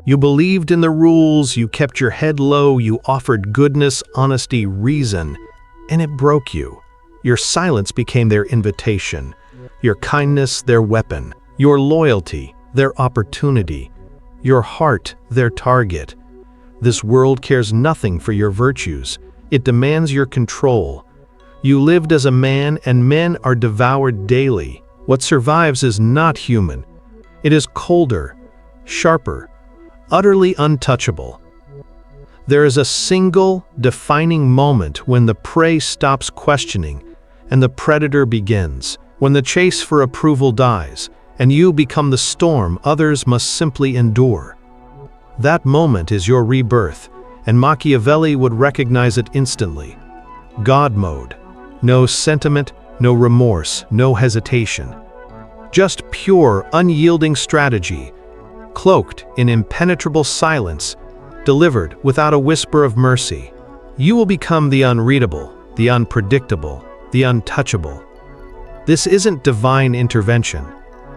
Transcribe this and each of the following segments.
You believed in the rules, you kept your head low, you offered goodness, honesty, reason, and it broke you. Your silence became their invitation, your kindness their weapon, your loyalty their opportunity, your heart their target. This world cares nothing for your virtues. It demands your control. You lived as a man, and men are devoured daily. What survives is not human. It is colder, sharper, utterly untouchable. There is a single, defining moment when the prey stops questioning and the predator begins, when the chase for approval dies, and you become the storm others must simply endure. That moment is your rebirth, and Machiavelli would recognize it instantly. God mode. No sentiment, no remorse, no hesitation. Just pure, unyielding strategy, cloaked in impenetrable silence, delivered without a whisper of mercy. You will become the unreadable, the unpredictable, the untouchable. This isn't divine intervention.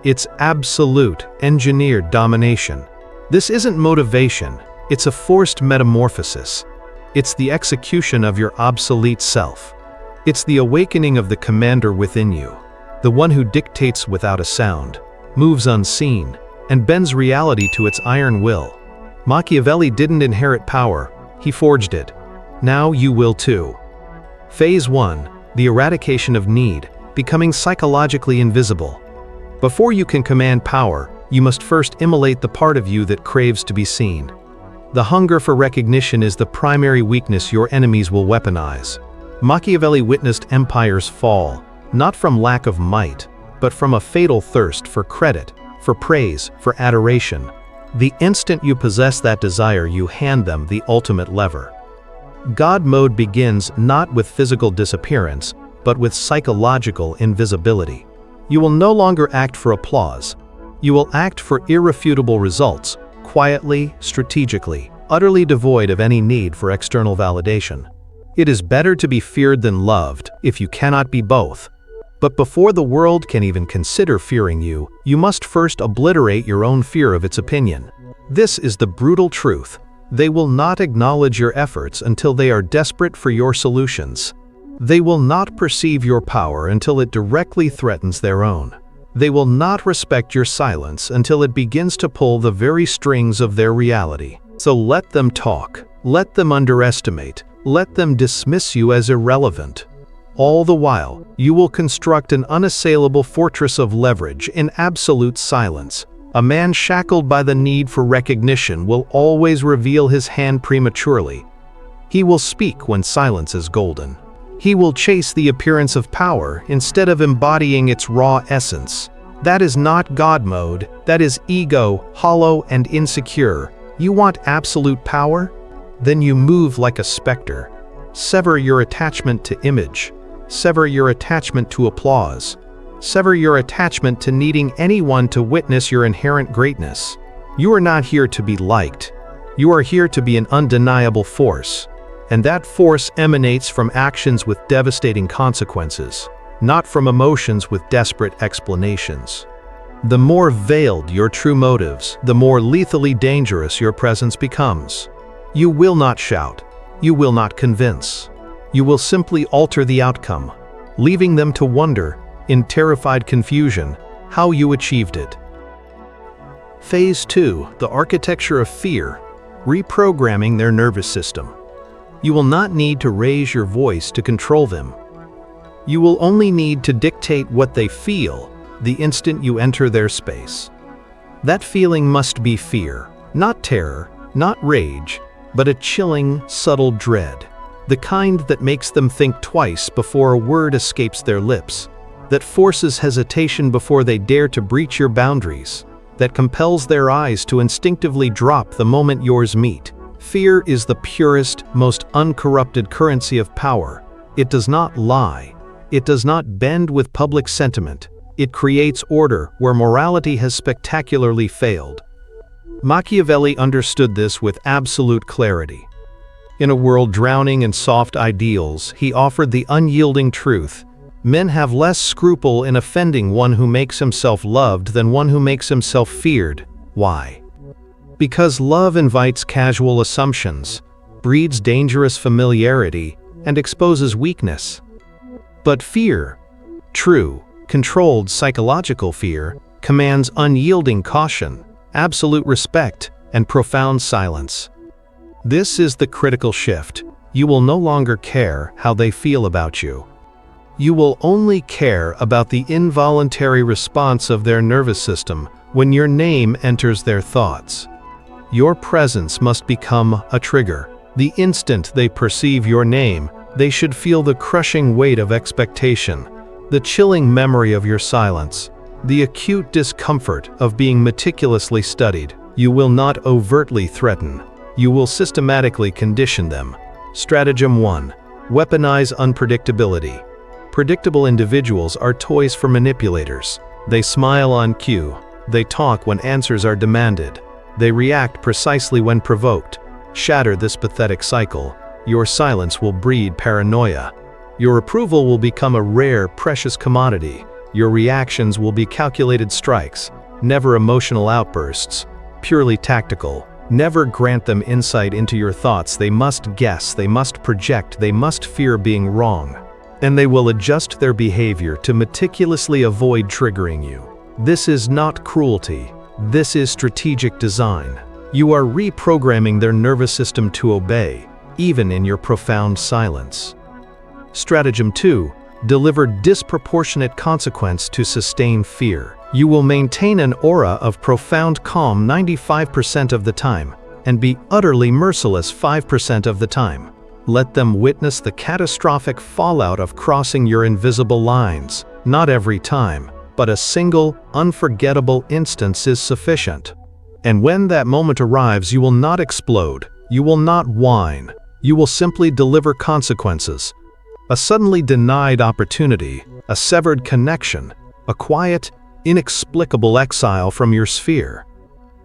It's absolute, engineered domination. This isn't motivation. It's a forced metamorphosis. It's the execution of your obsolete self. It's the awakening of the commander within you, the one who dictates without a sound, moves unseen, and bends reality to its iron will. Machiavelli didn't inherit power, he forged it. Now you will too. Phase 1, the eradication of need, becoming psychologically invisible. Before you can command power, you must first immolate the part of you that craves to be seen. The hunger for recognition is the primary weakness your enemies will weaponize. Machiavelli witnessed empires fall, not from lack of might, but from a fatal thirst for credit, for praise, for adoration. The instant you possess that desire, you hand them the ultimate lever. God mode begins not with physical disappearance, but with psychological invisibility. You will no longer act for applause. You will act for irrefutable results, quietly, strategically, utterly devoid of any need for external validation. It is better to be feared than loved, if you cannot be both. But before the world can even consider fearing you, you must first obliterate your own fear of its opinion. This is the brutal truth. They will not acknowledge your efforts until they are desperate for your solutions. They will not perceive your power until it directly threatens their own. They will not respect your silence until it begins to pull the very strings of their reality. So let them talk, let them underestimate, let them dismiss you as irrelevant. All the while, you will construct an unassailable fortress of leverage in absolute silence. A man shackled by the need for recognition will always reveal his hand prematurely. He will speak when silence is golden. He will chase the appearance of power instead of embodying its raw essence. That is not God mode, that is ego, hollow and insecure. You want absolute power? Then you move like a specter. Sever your attachment to image. Sever your attachment to applause. Sever your attachment to needing anyone to witness your inherent greatness. You are not here to be liked. You are here to be an undeniable force. And that force emanates from actions with devastating consequences, not from emotions with desperate explanations. The more veiled your true motives, the more lethally dangerous your presence becomes. You will not shout. You will not convince. You will simply alter the outcome, leaving them to wonder, in terrified confusion, how you achieved it. Phase 2, the architecture of fear, reprogramming their nervous system. You will not need to raise your voice to control them. You will only need to dictate what they feel the instant you enter their space. That feeling must be fear, not terror, not rage, but a chilling, subtle dread. The kind that makes them think twice before a word escapes their lips, that forces hesitation before they dare to breach your boundaries, that compels their eyes to instinctively drop the moment yours meet. Fear is the purest, most uncorrupted currency of power. It does not lie. It does not bend with public sentiment. It creates order where morality has spectacularly failed. Machiavelli understood this with absolute clarity. In a world drowning in soft ideals, he offered the unyielding truth. Men have less scruple in offending one who makes himself loved than one who makes himself feared. Why? Because love invites casual assumptions, breeds dangerous familiarity, and exposes weakness. But fear, true, controlled psychological fear, commands unyielding caution, absolute respect, and profound silence. This is the critical shift. You will no longer care how they feel about you. You will only care about the involuntary response of their nervous system when your name enters their thoughts. Your presence must become a trigger. The instant they perceive your name, they should feel the crushing weight of expectation, the chilling memory of your silence, the acute discomfort of being meticulously studied. You will not overtly threaten. You will systematically condition them. Stratagem 1. Weaponize unpredictability. Predictable individuals are toys for manipulators. They smile on cue. They talk when answers are demanded. They react precisely when provoked. Shatter this pathetic cycle. Your silence will breed paranoia. Your approval will become a rare, precious commodity. Your reactions will be calculated strikes, never emotional outbursts, purely tactical. Never grant them insight into your thoughts. They must guess, they must project, they must fear being wrong. And they will adjust their behavior to meticulously avoid triggering you. This is not cruelty. This is strategic design. You are reprogramming their nervous system to obey, even in your profound silence. Stratagem 2. Deliver disproportionate consequence to sustain fear. You will maintain an aura of profound calm 95% of the time, and be utterly merciless 5% of the time. Let them witness the catastrophic fallout of crossing your invisible lines. Not every time, but a single, unforgettable instance is sufficient. And when that moment arrives, you will not explode, you will not whine, you will simply deliver consequences. A suddenly denied opportunity, a severed connection, a quiet, inexplicable exile from your sphere.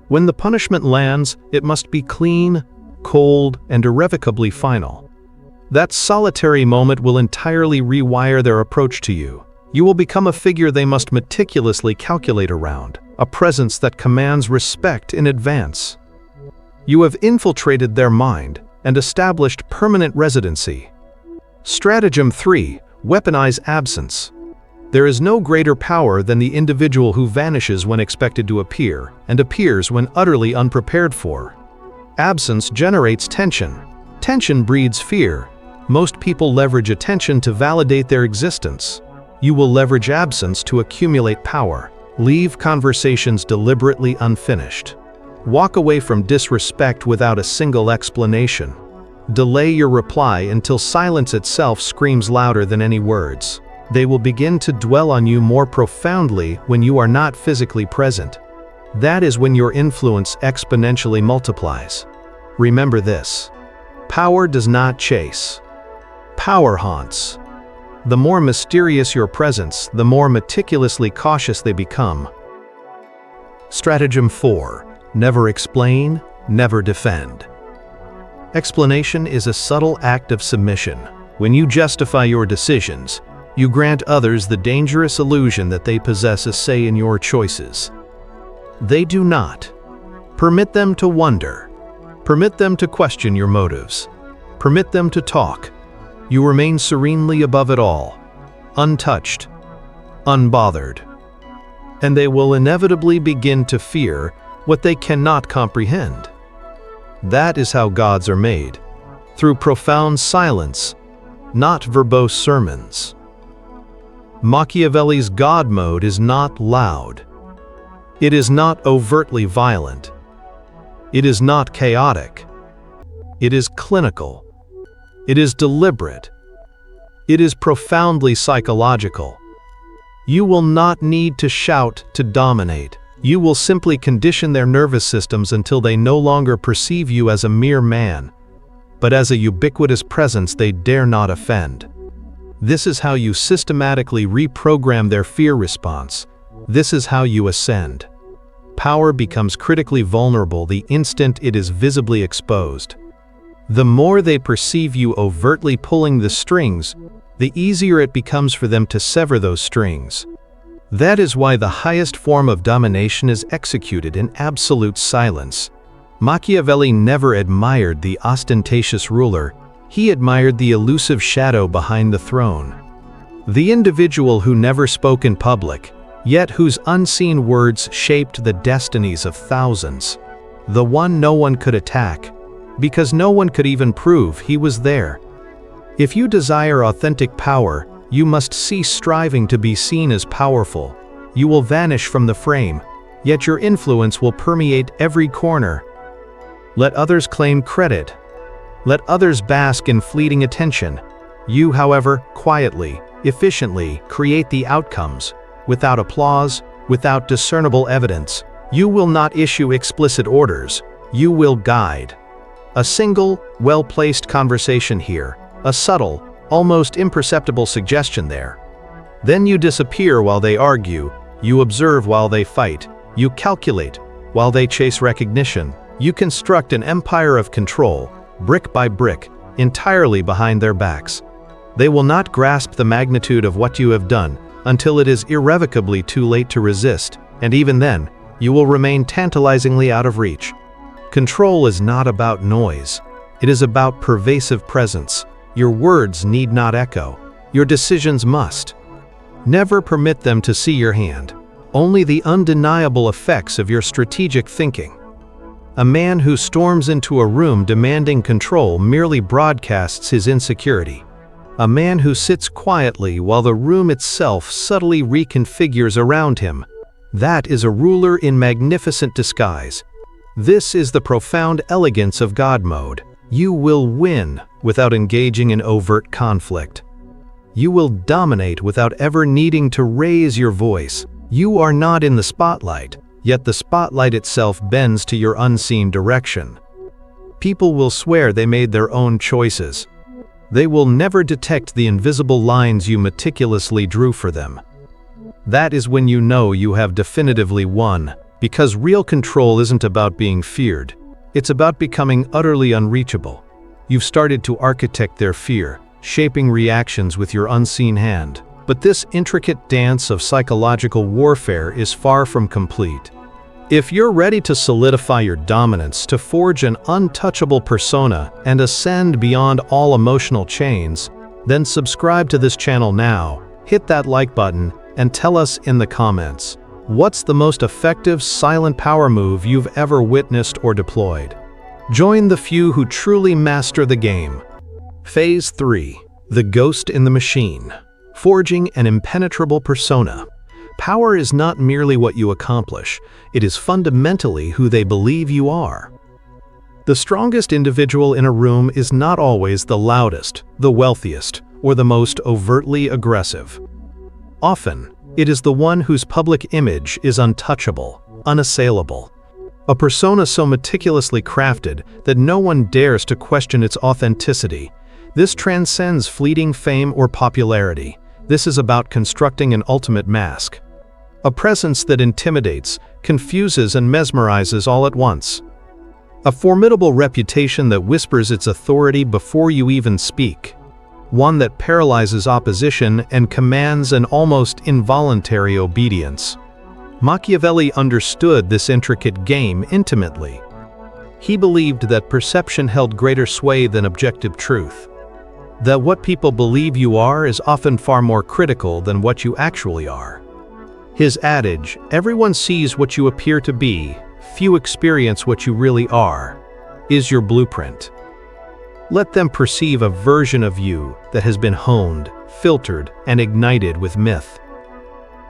When the punishment lands, it must be clean, cold, and irrevocably final. That solitary moment will entirely rewire their approach to you. You will become a figure they must meticulously calculate around, a presence that commands respect in advance. You have infiltrated their mind and established permanent residency. Stratagem 3. Weaponize absence. There is no greater power than the individual who vanishes when expected to appear, and appears when utterly unprepared for. Absence generates tension. Tension breeds fear. Most people leverage attention to validate their existence. You will leverage absence to accumulate power. Leave conversations deliberately unfinished. Walk away from disrespect without a single explanation. Delay your reply until silence itself screams louder than any words. They will begin to dwell on you more profoundly when you are not physically present. That is when your influence exponentially multiplies. Remember this: power does not chase. Power haunts. The more mysterious your presence, the more meticulously cautious they become. Stratagem 4. Never explain, never defend. Explanation is a subtle act of submission. When you justify your decisions, you grant others the dangerous illusion that they possess a say in your choices. They do not. Permit them to wonder. Permit them to question your motives. Permit them to talk. You remain serenely above it all, untouched, unbothered. And they will inevitably begin to fear what they cannot comprehend. That is how gods are made, through profound silence, not verbose sermons. Machiavelli's God mode is not loud. It is not overtly violent. It is not chaotic. It is clinical. It is deliberate. It is profoundly psychological. You will not need to shout to dominate. You will simply condition their nervous systems until they no longer perceive you as a mere man, but as a ubiquitous presence they dare not offend. This is how you systematically reprogram their fear response. This is how you ascend. Power becomes critically vulnerable the instant it is visibly exposed. The more they perceive you overtly pulling the strings, the easier it becomes for them to sever those strings. That is why the highest form of domination is executed in absolute silence. Machiavelli never admired the ostentatious ruler, he admired the elusive shadow behind the throne. The individual who never spoke in public, yet whose unseen words shaped the destinies of thousands. The one no one could attack, because no one could even prove he was there. If you desire authentic power, you must cease striving to be seen as powerful. You will vanish from the frame, yet your influence will permeate every corner. Let others claim credit. Let others bask in fleeting attention. You, however, quietly, efficiently create the outcomes. Without applause, without discernible evidence, you will not issue explicit orders. You will guide. A single, well-placed conversation here, a subtle, almost imperceptible suggestion there. Then you disappear while they argue, you observe while they fight, you calculate while they chase recognition. You construct an empire of control, brick by brick, entirely behind their backs. They will not grasp the magnitude of what you have done until it is irrevocably too late to resist, and even then, you will remain tantalizingly out of reach. Control is not about noise. It is about pervasive presence. Your words need not echo. Your decisions must. Never permit them to see your hand, only the undeniable effects of your strategic thinking. A man who storms into a room demanding control merely broadcasts his insecurity. A man who sits quietly while the room itself subtly reconfigures around him. That is a ruler in magnificent disguise. This is the profound elegance of God mode. You will win without engaging in overt conflict. You will dominate without ever needing to raise your voice. You are not in the spotlight, yet the spotlight itself bends to your unseen direction. People will swear they made their own choices. They will never detect the invisible lines you meticulously drew for them. That is when you know you have definitively won, because real control isn't about being feared. It's about becoming utterly unreachable. You've started to architect their fear, shaping reactions with your unseen hand. But this intricate dance of psychological warfare is far from complete. If you're ready to solidify your dominance, to forge an untouchable persona and ascend beyond all emotional chains, then subscribe to this channel now, hit that like button, and tell us in the comments, what's the most effective silent power move you've ever witnessed or deployed? Join the few who truly master the game. Phase 3. The Ghost in the Machine. Forging an impenetrable persona. Power is not merely what you accomplish, it is fundamentally who they believe you are. The strongest individual in a room is not always the loudest, the wealthiest, or the most overtly aggressive. Often, it is the one whose public image is untouchable, unassailable. A persona so meticulously crafted that no one dares to question its authenticity. This transcends fleeting fame or popularity. This is about constructing an ultimate mask. A presence that intimidates, confuses, and mesmerizes all at once. A formidable reputation that whispers its authority before you even speak. One that paralyzes opposition and commands an almost involuntary obedience. Machiavelli understood this intricate game intimately. He believed that perception held greater sway than objective truth. That what people believe you are is often far more critical than what you actually are. His adage, "Everyone sees what you appear to be, few experience what you really are," is your blueprint. Let them perceive a version of you that has been honed, filtered, and ignited with myth.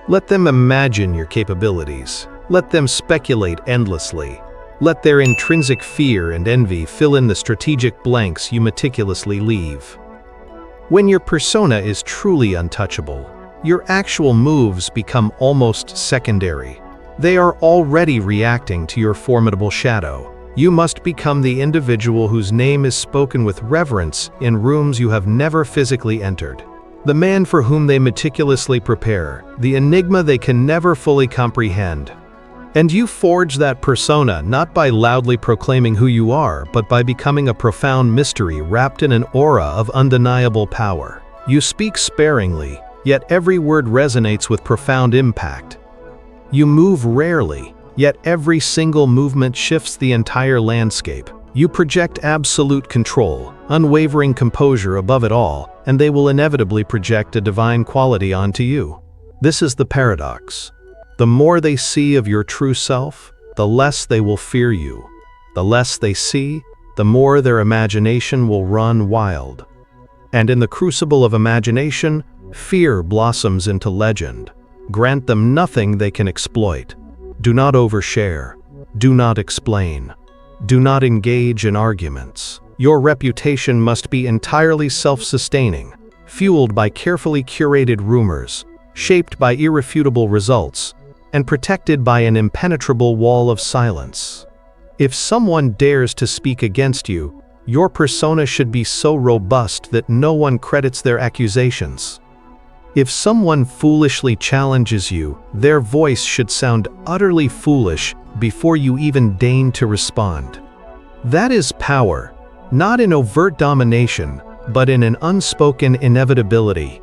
Let them imagine your capabilities. Let them speculate endlessly. Let their intrinsic fear and envy fill in the strategic blanks you meticulously leave. When your persona is truly untouchable, your actual moves become almost secondary. They are already reacting to your formidable shadow. You must become the individual whose name is spoken with reverence in rooms you have never physically entered. The man for whom they meticulously prepare, the enigma they can never fully comprehend. And you forge that persona not by loudly proclaiming who you are, but by becoming a profound mystery wrapped in an aura of undeniable power. You speak sparingly, yet every word resonates with profound impact. You move rarely, yet every single movement shifts the entire landscape. You project absolute control, unwavering composure above it all, and they will inevitably project a divine quality onto you. This is the paradox. The more they see of your true self, the less they will fear you. The less they see, the more their imagination will run wild. And in the crucible of imagination, fear blossoms into legend. Grant them nothing they can exploit. Do not overshare. Do not explain. Do not engage in arguments. Your reputation must be entirely self-sustaining, fueled by carefully curated rumors, shaped by irrefutable results, and protected by an impenetrable wall of silence. If someone dares to speak against you, your persona should be so robust that no one credits their accusations. If someone foolishly challenges you, their voice should sound utterly foolish before you even deign to respond. That is power, not in overt domination, but in an unspoken inevitability.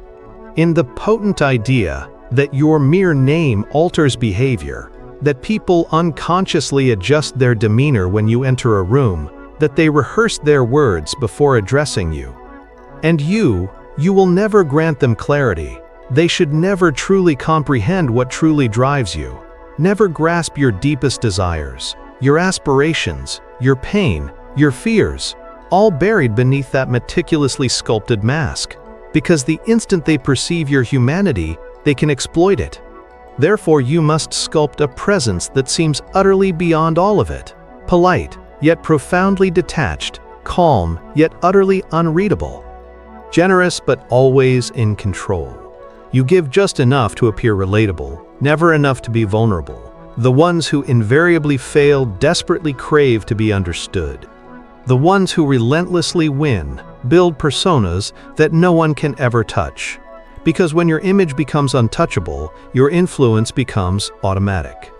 In the potent idea that your mere name alters behavior, that people unconsciously adjust their demeanor when you enter a room, that they rehearse their words before addressing you. And you will never grant them clarity. They should never truly comprehend what truly drives you. Never grasp your deepest desires, your aspirations, your pain, your fears, all buried beneath that meticulously sculpted mask. Because the instant they perceive your humanity, they can exploit it. Therefore, you must sculpt a presence that seems utterly beyond all of it. Polite, yet profoundly detached, calm, yet utterly unreadable. Generous, but always in control. You give just enough to appear relatable, never enough to be vulnerable. The ones who invariably fail desperately crave to be understood. The ones who relentlessly win build personas that no one can ever touch. Because when your image becomes untouchable, your influence becomes automatic.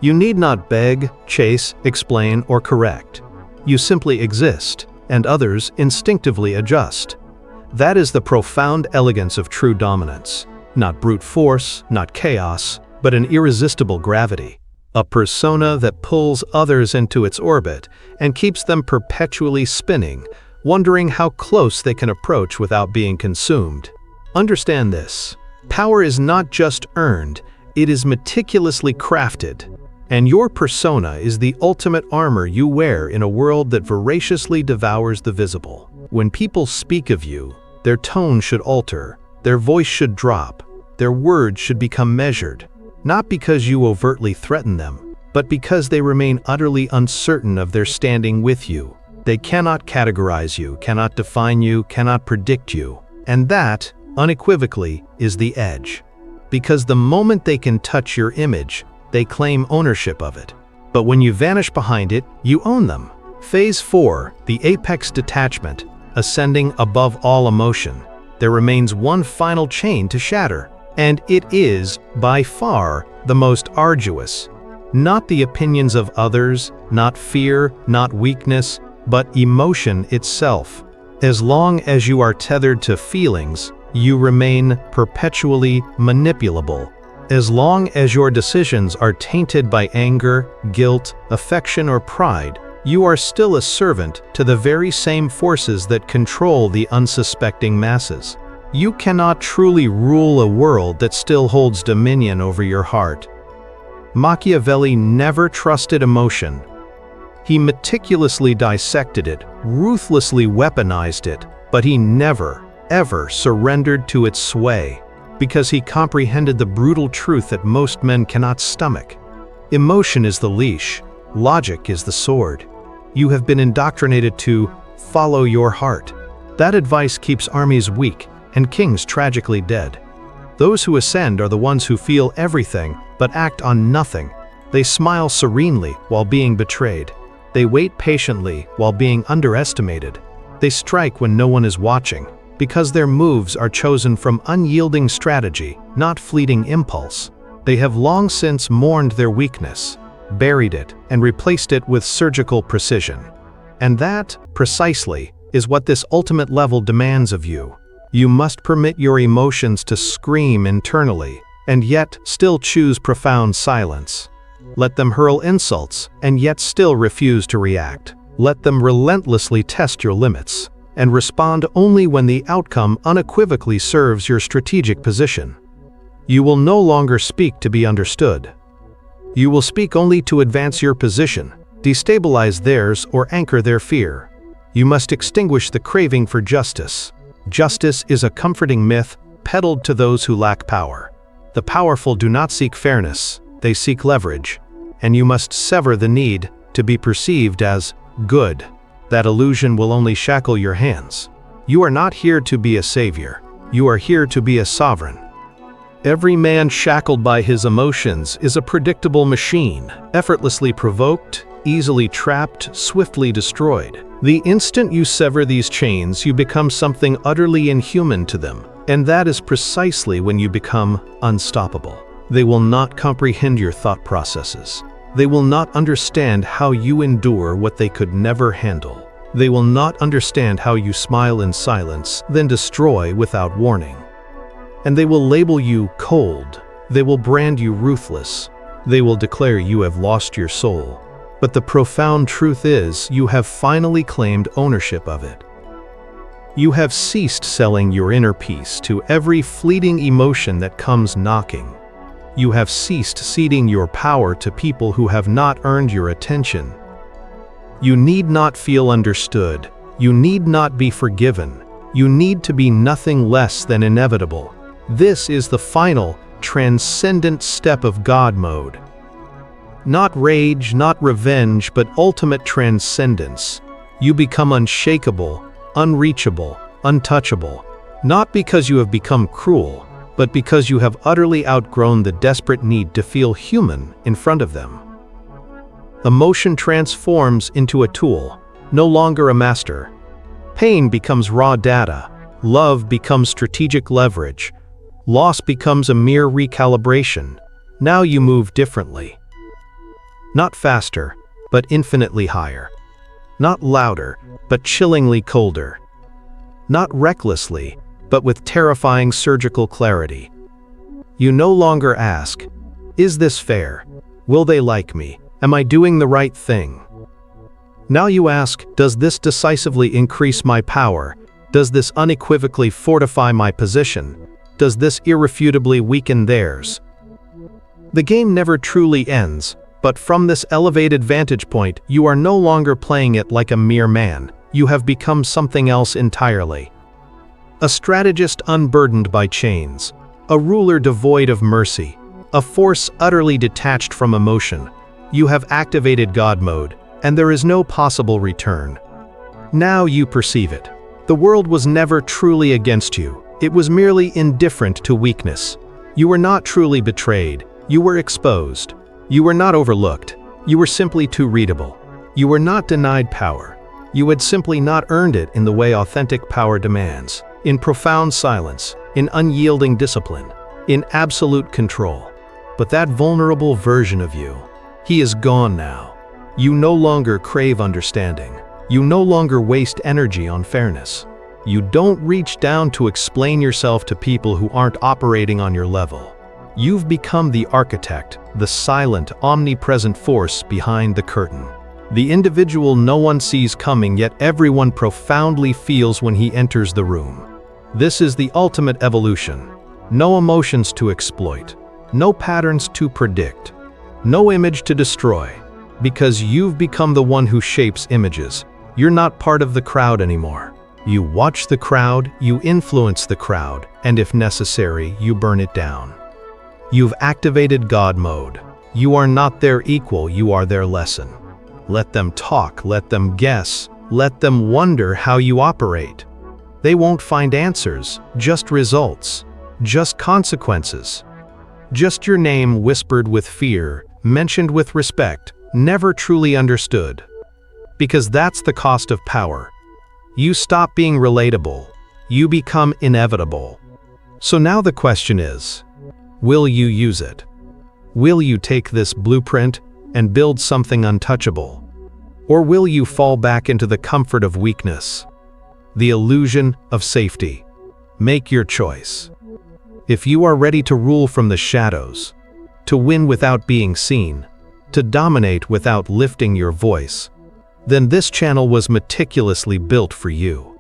You need not beg, chase, explain, or correct. You simply exist, and others instinctively adjust. That is the profound elegance of true dominance. Not brute force, not chaos, but an irresistible gravity. A persona that pulls others into its orbit and keeps them perpetually spinning, wondering how close they can approach without being consumed. Understand this. Power is not just earned, it is meticulously crafted. And your persona is the ultimate armor you wear in a world that voraciously devours the visible. When people speak of you, their tone should alter, their voice should drop, their words should become measured, not because you overtly threaten them, but because they remain utterly uncertain of their standing with you. They cannot categorize you, cannot define you, cannot predict you. And that, unequivocally, is the edge. Because the moment they can touch your image, they claim ownership of it. But when you vanish behind it, you own them. Phase 4, the apex detachment, ascending above all emotion. There remains one final chain to shatter, and it is, by far, the most arduous. Not the opinions of others, not fear, not weakness, but emotion itself. As long as you are tethered to feelings, you remain perpetually manipulable. As long as your decisions are tainted by anger, guilt, affection, or pride, you are still a servant to the very same forces that control the unsuspecting masses. You cannot truly rule a world that still holds dominion over your heart. Machiavelli never trusted emotion. He meticulously dissected it, ruthlessly weaponized it, but he never, ever surrendered to its sway, because he comprehended the brutal truth that most men cannot stomach. Emotion is the leash, logic is the sword. You have been indoctrinated to follow your heart. That advice keeps armies weak and kings tragically dead. Those who ascend are the ones who feel everything but act on nothing. They smile serenely while being betrayed. They wait patiently while being underestimated. They strike when no one is watching, because their moves are chosen from unyielding strategy, not fleeting impulse. They have long since mourned their weakness, buried it, and replaced it with surgical precision. And that, precisely, is what this ultimate level demands of you. You must permit your emotions to scream internally, and yet still choose profound silence. Let them hurl insults and yet still refuse to react. Let them relentlessly test your limits and respond only when the outcome unequivocally serves your strategic position. You will no longer speak to be understood. You will speak only to advance your position, destabilize theirs, or anchor their fear. You must extinguish the craving for justice. Justice is a comforting myth peddled to those who lack power. The powerful do not seek fairness, they seek leverage, and you must sever the need to be perceived as good. That illusion will only shackle your hands. You are not here to be a savior. You are here to be a sovereign. Every man shackled by his emotions is a predictable machine, effortlessly provoked, easily trapped, swiftly destroyed. The instant you sever these chains, you become something utterly inhuman to them, and that is precisely when you become unstoppable. They will not comprehend your thought processes. They will not understand how you endure what they could never handle. They will not understand how you smile in silence, then destroy without warning. And they will label you cold. They will brand you ruthless. They will declare you have lost your soul. But the profound truth is, you have finally claimed ownership of it. You have ceased selling your inner peace to every fleeting emotion that comes knocking. You have ceased ceding your power to people who have not earned your attention. You need not feel understood. You need not be forgiven. You need to be nothing less than inevitable. This is the final, transcendent step of God mode. Not rage, not revenge, but ultimate transcendence. You become unshakable, unreachable, untouchable, not because you have become cruel, but because you have utterly outgrown the desperate need to feel human in front of them. Emotion transforms into a tool, no longer a master. Pain becomes raw data. Love becomes strategic leverage. Loss becomes a mere recalibration. Now you move differently. Not faster, but infinitely higher. Not louder, but chillingly colder. Not recklessly, but with terrifying surgical clarity. You no longer ask, "Is this fair? Will they like me? Am I doing the right thing?" Now you ask, "Does this decisively increase my power? Does this unequivocally fortify my position? Does this irrefutably weaken theirs?" The game never truly ends, but from this elevated vantage point, you are no longer playing it like a mere man. You have become something else entirely. A strategist unburdened by chains, a ruler devoid of mercy, a force utterly detached from emotion. You have activated God mode, and there is no possible return. Now you perceive it. The world was never truly against you. It was merely indifferent to weakness. You were not truly betrayed. You were exposed. You were not overlooked. You were simply too readable. You were not denied power. You had simply not earned it in the way authentic power demands. In profound silence, in unyielding discipline, in absolute control. But that vulnerable version of you, he is gone now. You no longer crave understanding. You no longer waste energy on fairness. You don't reach down to explain yourself to people who aren't operating on your level. You've become the architect, the silent, omnipresent force behind the curtain. The individual no one sees coming, yet everyone profoundly feels when he enters the room. This is the ultimate evolution. No emotions to exploit. No patterns to predict. No image to destroy. Because you've become the one who shapes images. You're not part of the crowd anymore. You watch the crowd, you influence the crowd, and if necessary, you burn it down. You've activated God mode. You are not their equal, you are their lesson. Let them talk, let them guess, let them wonder how you operate. They won't find answers, just results, just consequences. Just your name whispered with fear, mentioned with respect, never truly understood. Because that's the cost of power. You stop being relatable. You become inevitable. So now the question is, will you use it? Will you take this blueprint and build something untouchable? Or will you fall back into the comfort of weakness, the illusion of safety? Make your choice. If you are ready to rule from the shadows, to win without being seen, to dominate without lifting your voice, then this channel was meticulously built for you.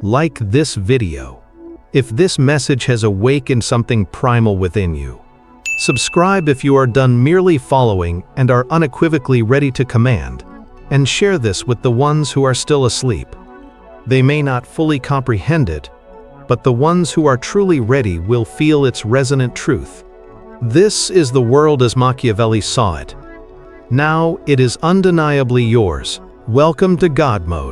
Like this video if this message has awakened something primal within you. Subscribe if you are done merely following and are unequivocally ready to command, and share this with the ones who are still asleep. They may not fully comprehend it, but the ones who are truly ready will feel its resonant truth. This is the world as Machiavelli saw it. Now it is undeniably yours. Welcome to God Mode.